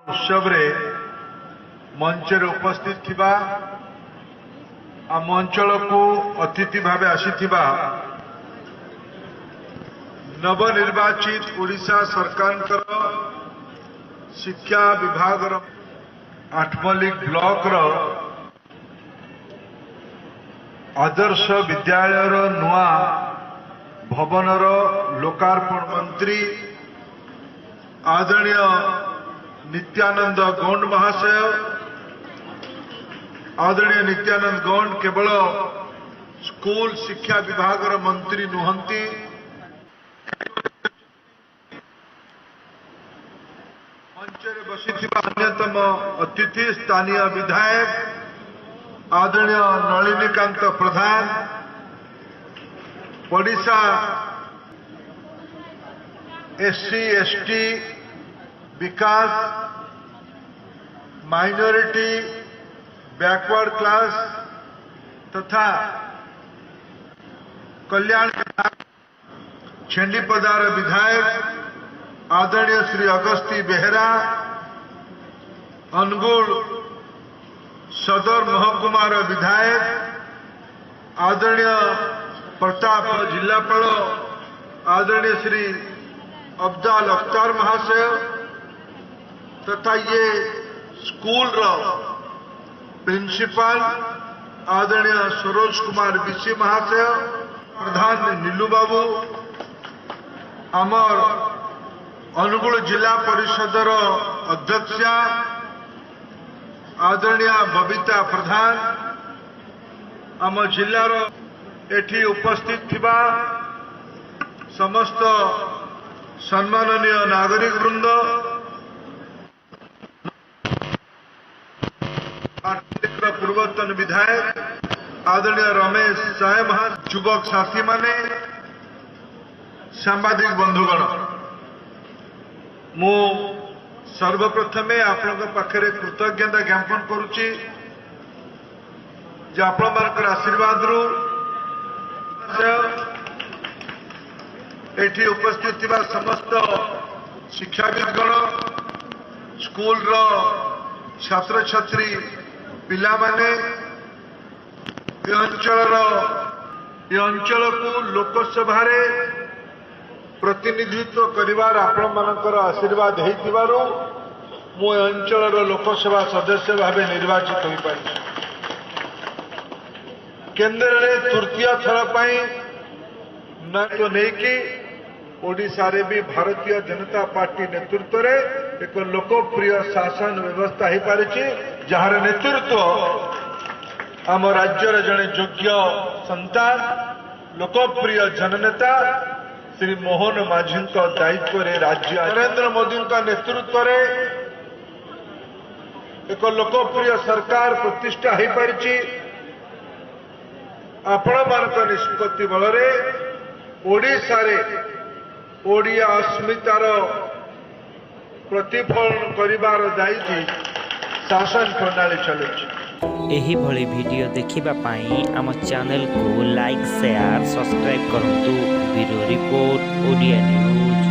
उत्सव रे मंच रे उपस्थित थिबा आम अंचल को अतिथि भावे आसीथिबा नवनिर्वाचित ओडिशा सरकार शिक्षा विभाग आठमल्लिक ब्लॉक आदर्श विद्यालय नुआ भवनर लोकार्पण मंत्री आदरणीय नित्यानंद गौंड महाशय। आदरणीय नित्यानंद गौंड केवल स्कूल शिक्षा विभाग मंत्री नुहंती मंच बसी अन्यतम अतिथि स्थानीय विधायक आदरणीय नलिनीकांत प्रधान ओडिशा एससी एसटी विकास माइनॉरिटी बैकवर्ड क्लास तथा कल्याण छेंडीपदार विधायक आदरणीय श्री अगस्ती बेहरा अनुगुल सदर महकुमार विधायक आदरणीय प्रताप जिलापाल आदरणीय श्री अफजाल अख्तार महाशय तथा ये स्कूल प्रिंसिपल आदरणीय सरोज कुमार विशी महाशय प्रधान नीलू बाबू आमर अनुगुल जिला परिषदर अध्यक्षा आदरणीय बबीता प्रधान आम जिलार एठी उपस्थित थिबा समस्त सम्माननीय नागरिक वृंद पूर्वतन विधायक आदरणीय रमेश साय महा युवक साथी माने सांबादिक बंधुगण मु सर्वप्रथमे आपण पाखरे कृतज्ञता ज्ञापन करुच्ची जे आपण आशीर्वाद रु एठी उपस्थित थिबा समस्त शिक्षाविदगण स्कूल छात्र छात्री पिला माने ये अंचल को लोकसभा रे प्रतिनिधित्व करिवार आपण मानकर आशीर्वाद हेतिबारु मो अंचल लोकसभा सदस्य भावे निर्वाचित होई पारि। केंद्र रे तृतीय थर पई न तो नेकी ओडिशा रे भी भारतीय जनता पार्टी नेतृत्व रे एक लोकप्रिय शासन व्यवस्था हो पारिछि जहार नेतृत्व आम राज्यर जड़े योग्य संतान लोकप्रिय जननेता श्री मोहन माझी दायित्व रे राज्य नरेंद्र मोदी का नेतृत्व रे एक लोकप्रिय सरकार प्रतिष्ठा हो पारिछि। आपण मानक निष्पत्ति बल रे ओडिशा रे ओडिया अस्मितार प्रतिफलन करिवार दायित्व शासन प्रणाली चलुछि। एही भली वीडियो देखिबा पाई आम चैनल को लाइक शेयर सब्सक्राइब करंतु। Bureau report Odia news.